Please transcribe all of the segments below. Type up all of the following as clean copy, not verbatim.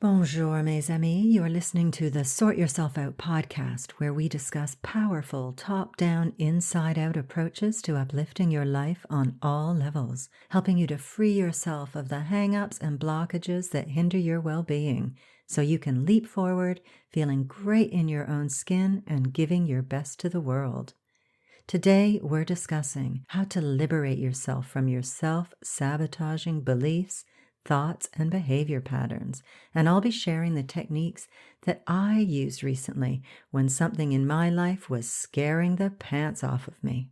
Bonjour, mes amis. You're listening to the Sort Yourself Out podcast, where we discuss powerful, top-down, inside-out approaches to uplifting your life on all levels, helping you to free yourself of the hang-ups and blockages that hinder your well-being, so you can leap forward, feeling great in your own skin and giving your best to the world. Today, we're discussing how to liberate yourself from your self-sabotaging beliefs, thoughts, and behavior patterns, and I'll be sharing the techniques that I used recently when something in my life was scaring the pants off of me.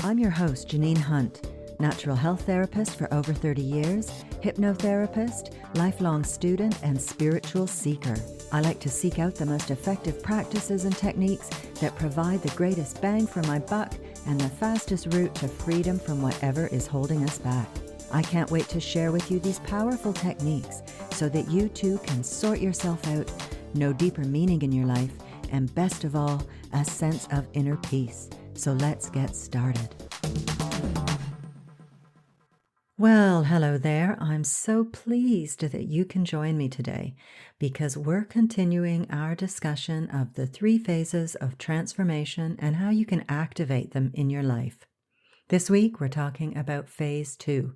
I'm your host, Janine Hunt, natural health therapist for over 30 years, hypnotherapist, lifelong student, and spiritual seeker. I like to seek out the most effective practices and techniques that provide the greatest bang for my buck and the fastest route to freedom from whatever is holding us back. I can't wait to share with you these powerful techniques so that you too can sort yourself out, know deeper meaning in your life, and best of all, a sense of inner peace. So let's get started. Well, hello there. I'm so pleased that you can join me today because we're continuing our discussion of the 3 phases of transformation and how you can activate them in your life. This week, we're talking about phase 2,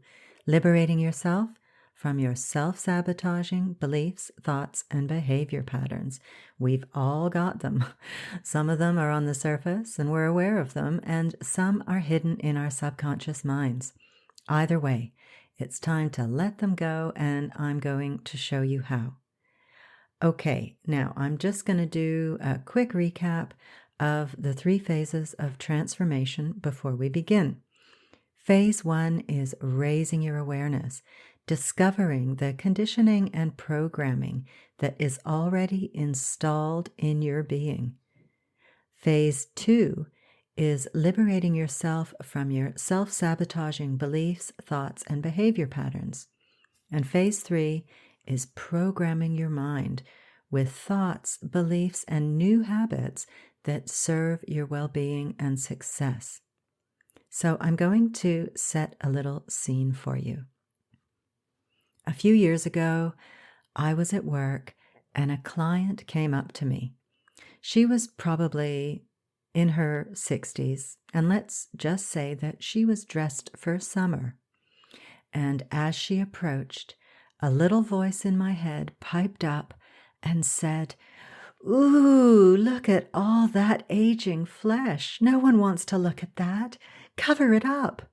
liberating yourself from your self-sabotaging beliefs, thoughts, and behavior patterns. We've all got them. Some of them are on the surface and we're aware of them, and some are hidden in our subconscious minds. Either way, it's time to let them go, and I'm going to show you how. Okay, now I'm just going to do a quick recap of the 3 phases of transformation before we begin. Phase 1 is raising your awareness, discovering the conditioning and programming that is already installed in your being. Phase 2 is liberating yourself from your self-sabotaging beliefs, thoughts, and behavior patterns. And phase 3 is programming your mind with thoughts, beliefs, and new habits that serve your well-being and success. So I'm going to set a little scene for you. A few years ago, I was at work and a client came up to me. She was probably in her 60s, and let's just say that she was dressed for summer. And as she approached, a little voice in my head piped up and said, "Ooh, look at all that aging flesh. No one wants to look at that. Cover it up."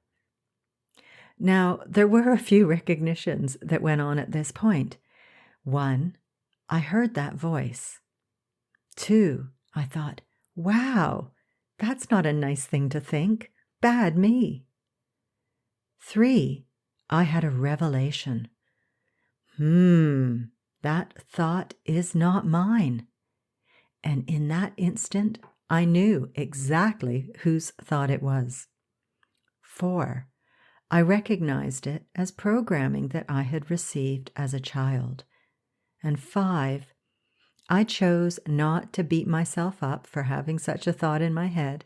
Now, there were a few recognitions that went on at this point. 1, I heard that voice. 2, I thought, wow, that's not a nice thing to think. Bad me. 3, I had a revelation. That thought is not mine. And in that instant, I knew exactly whose thought it was. 4, I recognized it as programming that I had received as a child. And 5, I chose not to beat myself up for having such a thought in my head,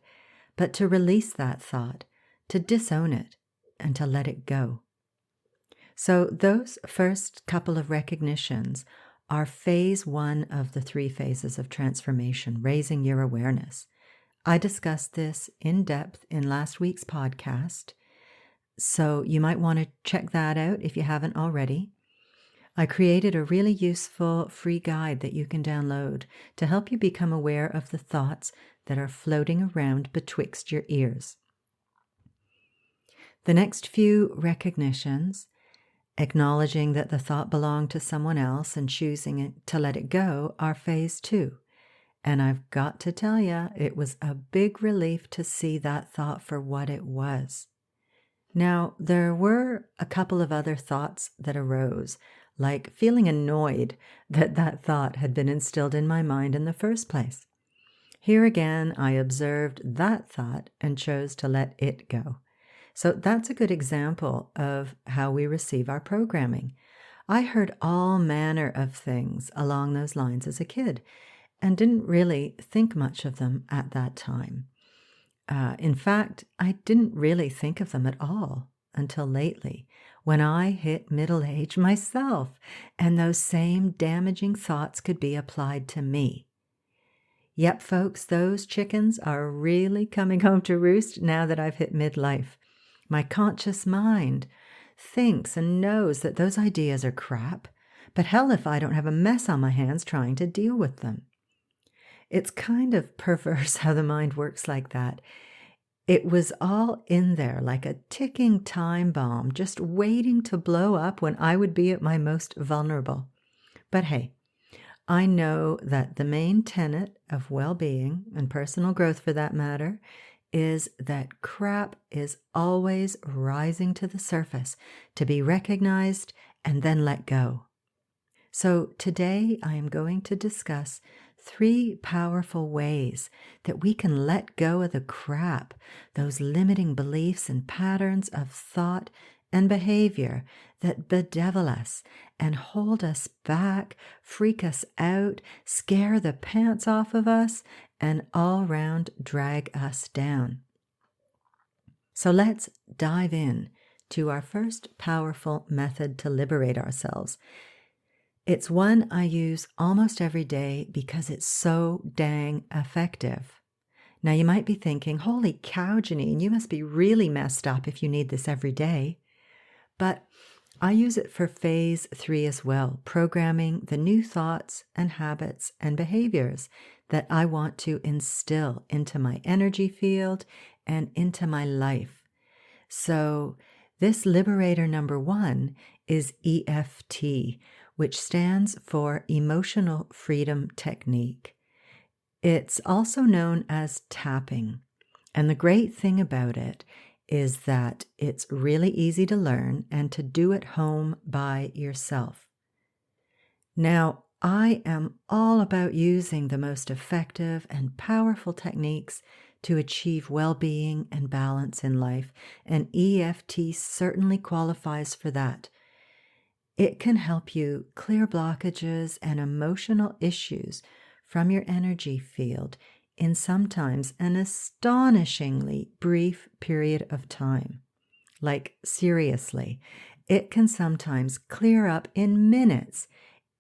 but to release that thought, to disown it, and to let it go. So those first couple of recognitions are phase 1 of the 3 phases of transformation, raising your awareness. I discussed this in depth in last week's podcast, so you might want to check that out if you haven't already. I created a really useful free guide that you can download to help you become aware of the thoughts that are floating around betwixt your ears. The next few recognitions, acknowledging that the thought belonged to someone else and choosing to let it go, are phase 2. And I've got to tell you, it was a big relief to see that thought for what it was. Now, there were a couple of other thoughts that arose, like feeling annoyed that that thought had been instilled in my mind in the first place. Here again, I observed that thought and chose to let it go. So that's a good example of how we receive our programming. I heard all manner of things along those lines as a kid and didn't really think much of them at that time. In fact, I didn't really think of them at all until lately, when I hit middle age myself, and those same damaging thoughts could be applied to me. Yep, folks, those chickens are really coming home to roost now that I've hit midlife. My conscious mind thinks and knows that those ideas are crap, but hell if I don't have a mess on my hands trying to deal with them. It's kind of perverse how the mind works like that. It was all in there like a ticking time bomb, just waiting to blow up when I would be at my most vulnerable. But hey, I know that the main tenet of well-being, and personal growth for that matter, is that crap is always rising to the surface to be recognized and then let go. So today I am going to discuss 3 powerful ways that we can let go of the crap, those limiting beliefs and patterns of thought and behavior that bedevil us and hold us back, freak us out, scare the pants off of us, and all round drag us down. So let's dive in to our first powerful method to liberate ourselves. It's one I use almost every day because it's so dang effective. Now you might be thinking, holy cow, Janine, you must be really messed up if you need this every day. But I use it for phase 3 as well, programming the new thoughts and habits and behaviors that I want to instill into my energy field and into my life. So this liberator number 1 is EFT, which stands for Emotional Freedom Technique. It's also known as tapping. And the great thing about it is that it's really easy to learn and to do at home by yourself. Now, I am all about using the most effective and powerful techniques to achieve well-being and balance in life, and EFT certainly qualifies for that. It can help you clear blockages and emotional issues from your energy field in sometimes an astonishingly brief period of time. Like, seriously, it can sometimes clear up in minutes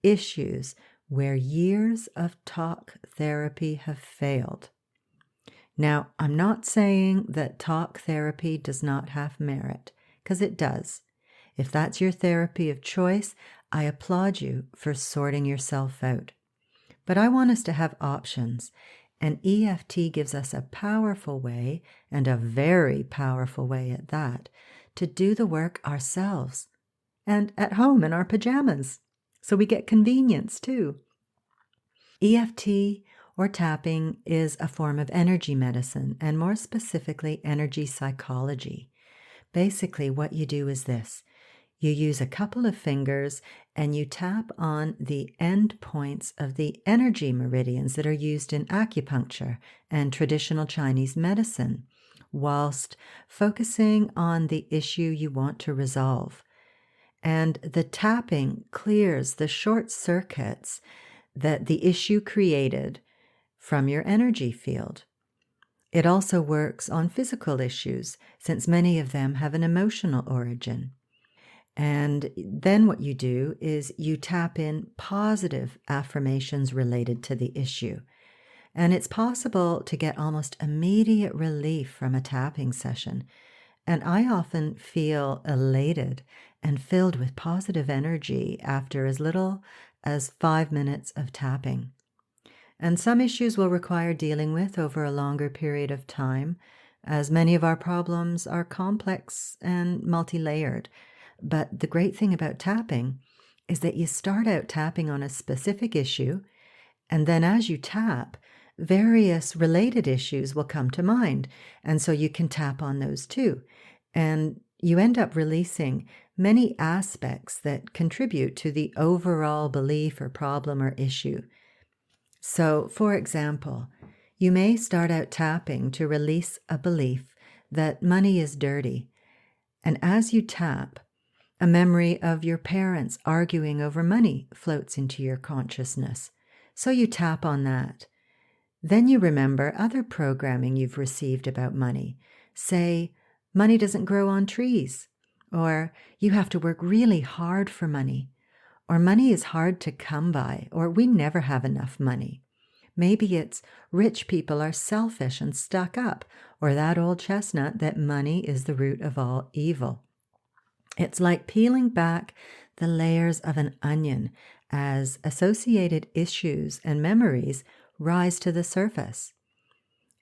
issues where years of talk therapy have failed. Now, I'm not saying that talk therapy does not have merit, because it does. If that's your therapy of choice, I applaud you for sorting yourself out. But I want us to have options, and EFT gives us a powerful way, and a very powerful way at that, to do the work ourselves, and at home in our pajamas, so we get convenience too. EFT or tapping is a form of energy medicine, and more specifically, energy psychology. Basically, what you do is this. You use a couple of fingers and you tap on the end points of the energy meridians that are used in acupuncture and traditional Chinese medicine, whilst focusing on the issue you want to resolve. And the tapping clears the short circuits that the issue created from your energy field. It also works on physical issues, since many of them have an emotional origin. And then what you do is you tap in positive affirmations related to the issue. And it's possible to get almost immediate relief from a tapping session. And I often feel elated and filled with positive energy after as little as 5 minutes of tapping. And some issues will require dealing with over a longer period of time, as many of our problems are complex and multi-layered. But the great thing about tapping is that you start out tapping on a specific issue, and then as you tap, various related issues will come to mind, and so you can tap on those too. And you end up releasing many aspects that contribute to the overall belief or problem or issue. So, for example, you may start out tapping to release a belief that money is dirty, and as you tap, a memory of your parents arguing over money floats into your consciousness. So you tap on that. Then you remember other programming you've received about money. Say, money doesn't grow on trees, or you have to work really hard for money, or money is hard to come by, or we never have enough money. Maybe it's rich people are selfish and stuck up, or that old chestnut that money is the root of all evil. It's like peeling back the layers of an onion as associated issues and memories rise to the surface.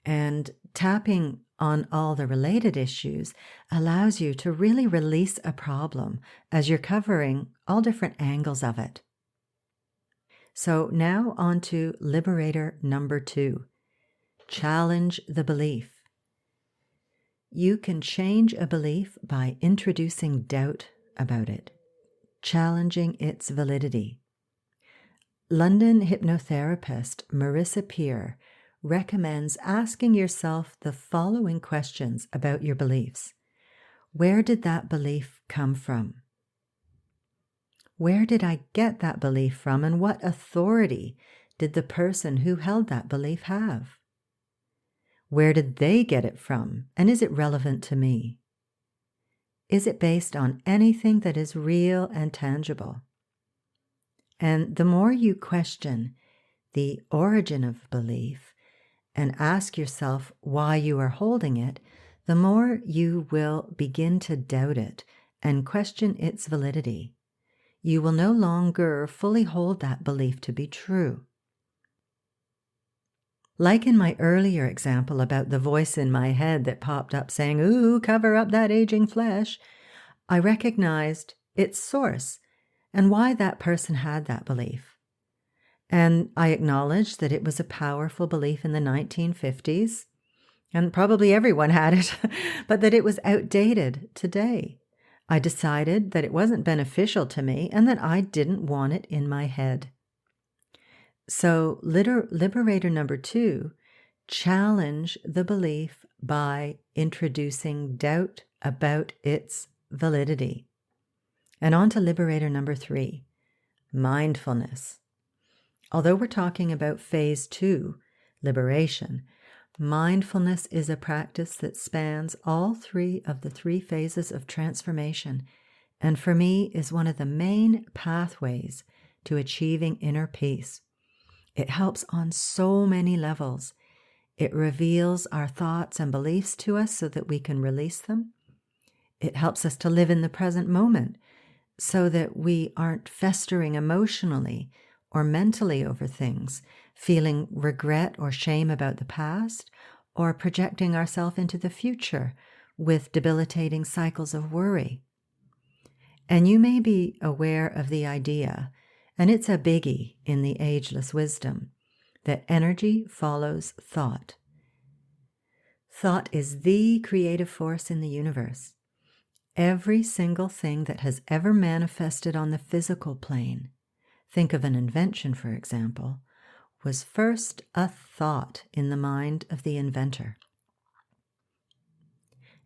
And tapping on all the related issues allows you to really release a problem as you're covering all different angles of it. So now on to Liberator number 2. Challenge the belief. You can change a belief by introducing doubt about it, challenging its validity. London hypnotherapist Marissa Peer recommends asking yourself the following questions about your beliefs. Where did that belief come from? Where did I get that belief from, and what authority did the person who held that belief have? Where did they get it from, and is it relevant to me? Is it based on anything that is real and tangible? And the more you question the origin of belief and ask yourself why you are holding it, the more you will begin to doubt it and question its validity. You will no longer fully hold that belief to be true. Like in my earlier example about the voice in my head that popped up saying, "Ooh, cover up that aging flesh," I recognized its source and why that person had that belief. And I acknowledged that it was a powerful belief in the 1950s, and probably everyone had it, but that it was outdated today. I decided that it wasn't beneficial to me and that I didn't want it in my head. So Liberator number 2, challenge the belief by introducing doubt about its validity. And on to Liberator number 3, mindfulness. Although we're talking about phase 2, liberation, mindfulness is a practice that spans all 3 of the 3 phases of transformation, and for me is one of the main pathways to achieving inner peace. It helps on so many levels. It reveals our thoughts and beliefs to us so that we can release them. It helps us to live in the present moment so that we aren't festering emotionally or mentally over things, feeling regret or shame about the past, or projecting ourselves into the future with debilitating cycles of worry. And you may be aware of the idea, and it's a biggie in the ageless wisdom, that energy follows thought. Thought is the creative force in the universe. Every single thing that has ever manifested on the physical plane, think of an invention, for example, was first a thought in the mind of the inventor.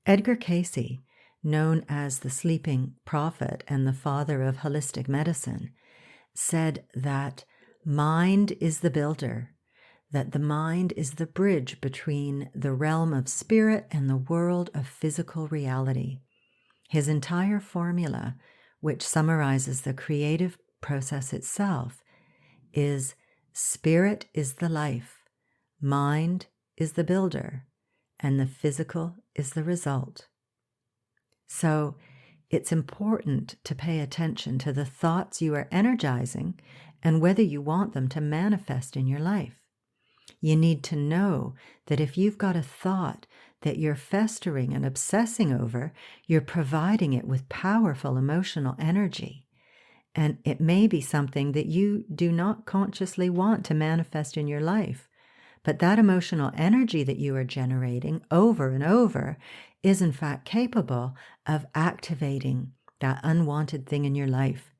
Edgar Cayce, known as the sleeping prophet and the father of holistic medicine, said that mind is the builder, that the mind is the bridge between the realm of spirit and the world of physical reality. His entire formula, which summarizes the creative process itself, is spirit is the life, mind is the builder, and the physical is the result. So it's important to pay attention to the thoughts you are energizing and whether you want them to manifest in your life. You need to know that if you've got a thought that you're festering and obsessing over, you're providing it with powerful emotional energy. And it may be something that you do not consciously want to manifest in your life. But that emotional energy that you are generating over and over is in fact capable of activating that unwanted thing in your life.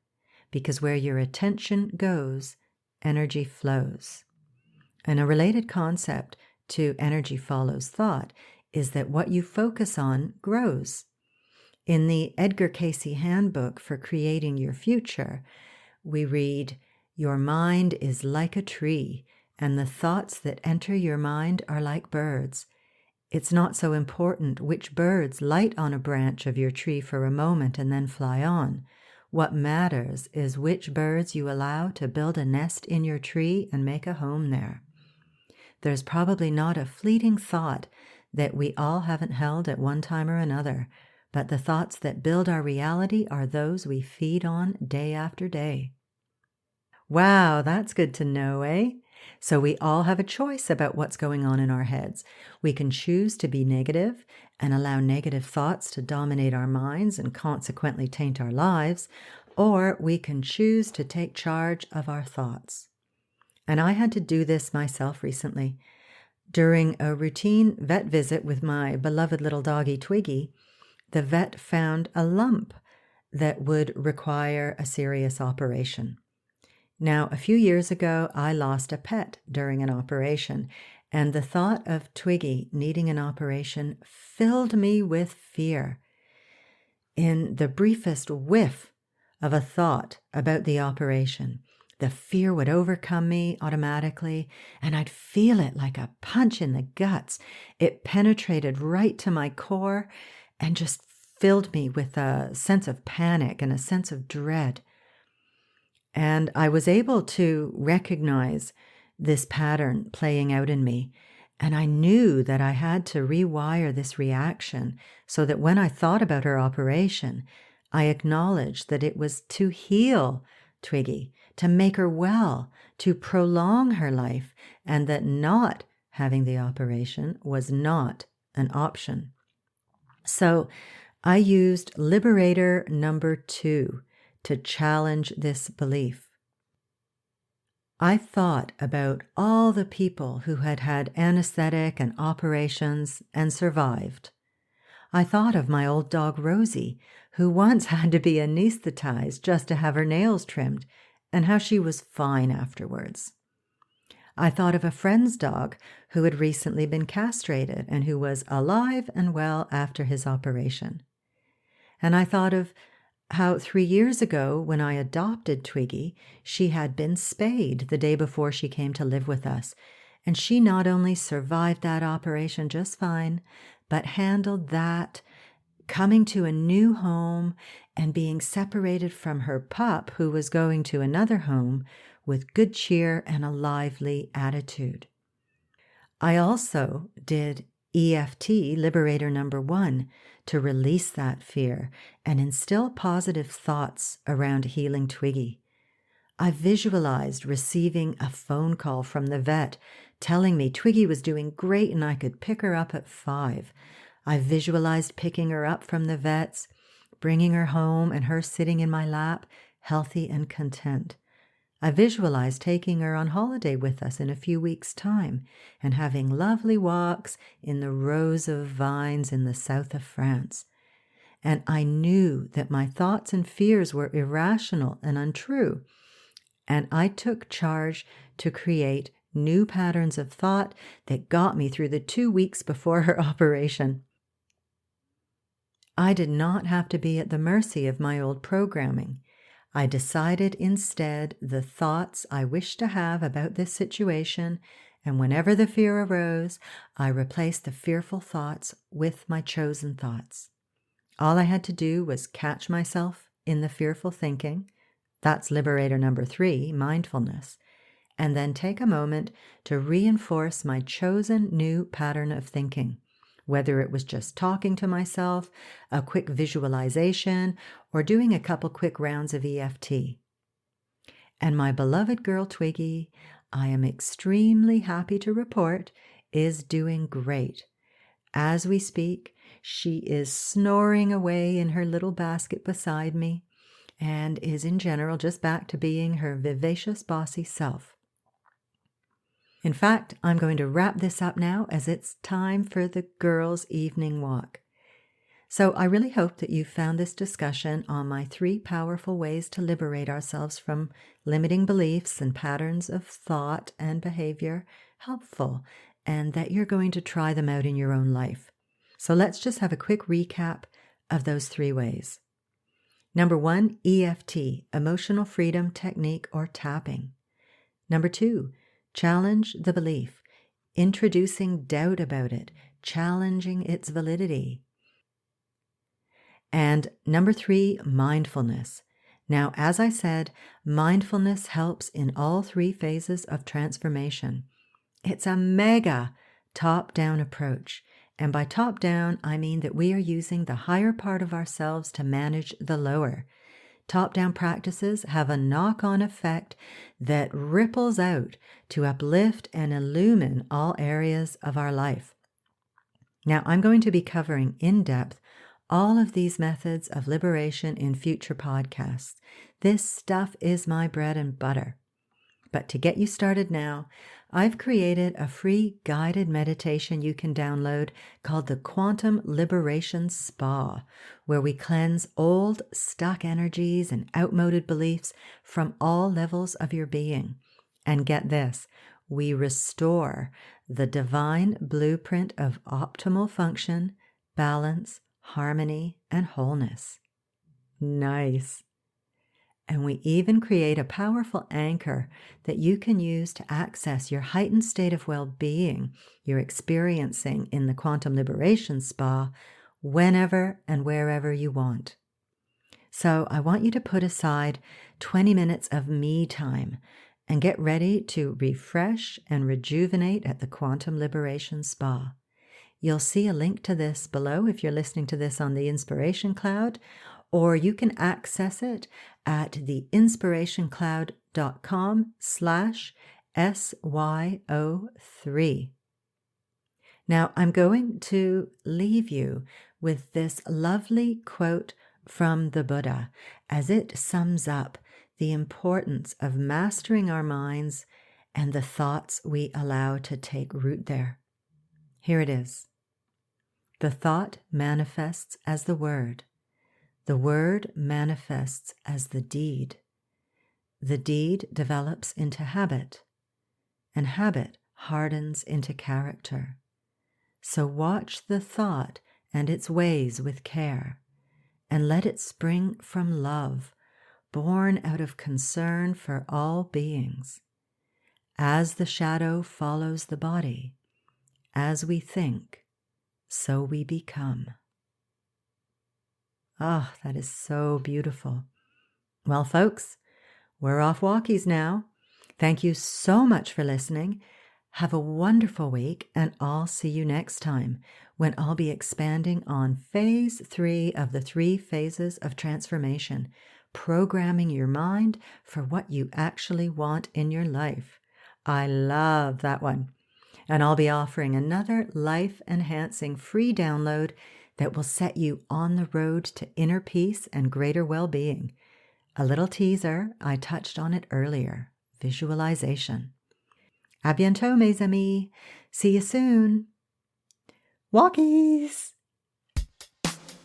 Because where your attention goes, energy flows. And a related concept to energy follows thought is that what you focus on grows. In the Edgar Cayce Handbook for Creating Your Future, we read, "Your mind is like a tree, and the thoughts that enter your mind are like birds. It's not so important which birds light on a branch of your tree for a moment and then fly on. What matters is which birds you allow to build a nest in your tree and make a home there. There's probably not a fleeting thought that we all haven't held at one time or another, but the thoughts that build our reality are those we feed on day after day. Wow, that's good to know, eh? So we all have a choice about what's going on in our heads. We can choose to be negative and allow negative thoughts to dominate our minds and consequently taint our lives, or we can choose to take charge of our thoughts. And I had to do this myself recently. During a routine vet visit with my beloved little doggy Twiggy, the vet found a lump that would require a serious operation. Now, a few years ago, I lost a pet during an operation, and the thought of Twiggy needing an operation filled me with fear. In the briefest whiff of a thought about the operation, the fear would overcome me automatically, and I'd feel it like a punch in the guts. It penetrated right to my core and just filled me with a sense of panic and a sense of dread. And I was able to recognize this pattern playing out in me. And I knew that I had to rewire this reaction so that when I thought about her operation, I acknowledged that it was to heal Twiggy, to make her well, to prolong her life, and that not having the operation was not an option. So I used Liberator number 2 to challenge this belief. I thought about all the people who had had anesthetic and operations and survived. I thought of my old dog Rosie, who once had to be anesthetized just to have her nails trimmed, and how she was fine afterwards. I thought of a friend's dog who had recently been castrated and who was alive and well after his operation. And I thought of how 3 years ago, when I adopted Twiggy, she had been spayed the day before she came to live with us, and she not only survived that operation just fine, but handled that, coming to a new home and being separated from her pup who was going to another home with good cheer and a lively attitude. I also did EFT, Liberator number 1, to release that fear and instill positive thoughts around healing Twiggy. I visualized receiving a phone call from the vet telling me Twiggy was doing great and I could pick her up at 5. I visualized picking her up from the vets, bringing her home and her sitting in my lap, healthy and content. I visualized taking her on holiday with us in a few weeks' time and having lovely walks in the rows of vines in the south of France. And I knew that my thoughts and fears were irrational and untrue. And I took charge to create new patterns of thought that got me through the 2 weeks before her operation. I did not have to be at the mercy of my old programming. I decided instead the thoughts I wished to have about this situation, and whenever the fear arose, I replaced the fearful thoughts with my chosen thoughts. All I had to do was catch myself in the fearful thinking. That's Liberator number 3, mindfulness. And then take a moment to reinforce my chosen new pattern of thinking, whether it was just talking to myself, a quick visualization, or doing a couple quick rounds of EFT. And my beloved girl Twiggy, I am extremely happy to report, is doing great. As we speak, she is snoring away in her little basket beside me and is in general just back to being her vivacious, bossy self. In fact, I'm going to wrap this up now as it's time for the girls' evening walk. So I really hope that you found this discussion on my 3 powerful ways to liberate ourselves from limiting beliefs and patterns of thought and behavior helpful, and that you're going to try them out in your own life. So let's just have a quick recap of those 3 ways. Number 1, EFT, Emotional Freedom Technique or tapping. Number 2, challenge the belief, introducing doubt about it, challenging its validity. And number 3, mindfulness. Now, as I said, mindfulness helps in all 3 phases of transformation. It's a mega top-down approach. And by top-down, I mean that we are using the higher part of ourselves to manage the lower. Top-down practices have a knock-on effect that ripples out to uplift and illumine all areas of our life. Now, I'm going to be covering in depth all of these methods of liberation in future podcasts. This stuff is my bread and butter. But to get you started now, I've created a free guided meditation you can download called the Quantum Liberation Spa, where we cleanse old, stuck energies and outmoded beliefs from all levels of your being. And get this, we restore the divine blueprint of optimal function, balance, harmony, and wholeness. Nice. And we even create a powerful anchor that you can use to access your heightened state of well-being you're experiencing in the Quantum Liberation Spa whenever and wherever you want. So I want you to put aside 20 minutes of me time and get ready to refresh and rejuvenate at the Quantum Liberation Spa. You'll see a link to this below if you're listening to this on the Inspiration Cloud, or you can access it at the inspirationcloud.com/SYO3. Now, I'm going to leave you with this lovely quote from the Buddha as it sums up the importance of mastering our minds and the thoughts we allow to take root there. Here it is. The thought manifests as the word. The word manifests as the deed. The deed develops into habit, and habit hardens into character. So watch the thought and its ways with care, and let it spring from love, born out of concern for all beings. As the shadow follows the body, as we think, so we become. Ah, that is so beautiful. Well, folks, we're off walkies now. Thank you so much for listening. Have a wonderful week, and I'll see you next time when I'll be expanding on phase 3 of the 3 phases of transformation, programming your mind for what you actually want in your life. I love that one. And I'll be offering another life-enhancing free download that will set you on the road to inner peace and greater well-being. A little teaser, I touched on it earlier, visualization. À bientôt, mes amis. See you soon. Walkies!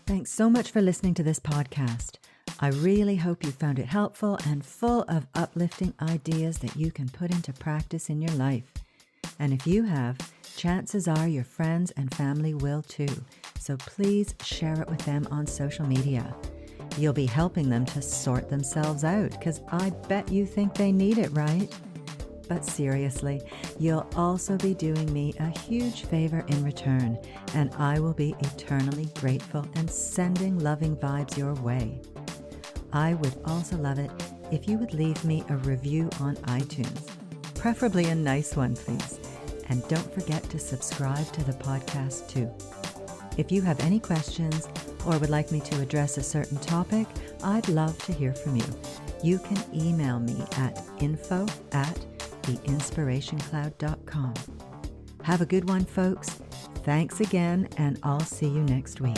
Thanks so much for listening to this podcast. I really hope you found it helpful and full of uplifting ideas that you can put into practice in your life. And if you have, chances are your friends and family will too. So please share it with them on social media. You'll be helping them to sort themselves out, because I bet you think they need it, right? But seriously, you'll also be doing me a huge favor in return, and I will be eternally grateful and sending loving vibes your way. I would also love it if you would leave me a review on iTunes, preferably a nice one, please. And don't forget to subscribe to the podcast too. If you have any questions or would like me to address a certain topic, I'd love to hear from you. You can email me at info@theinspirationcloud.com. Have a good one, folks. Thanks again, and I'll see you next week.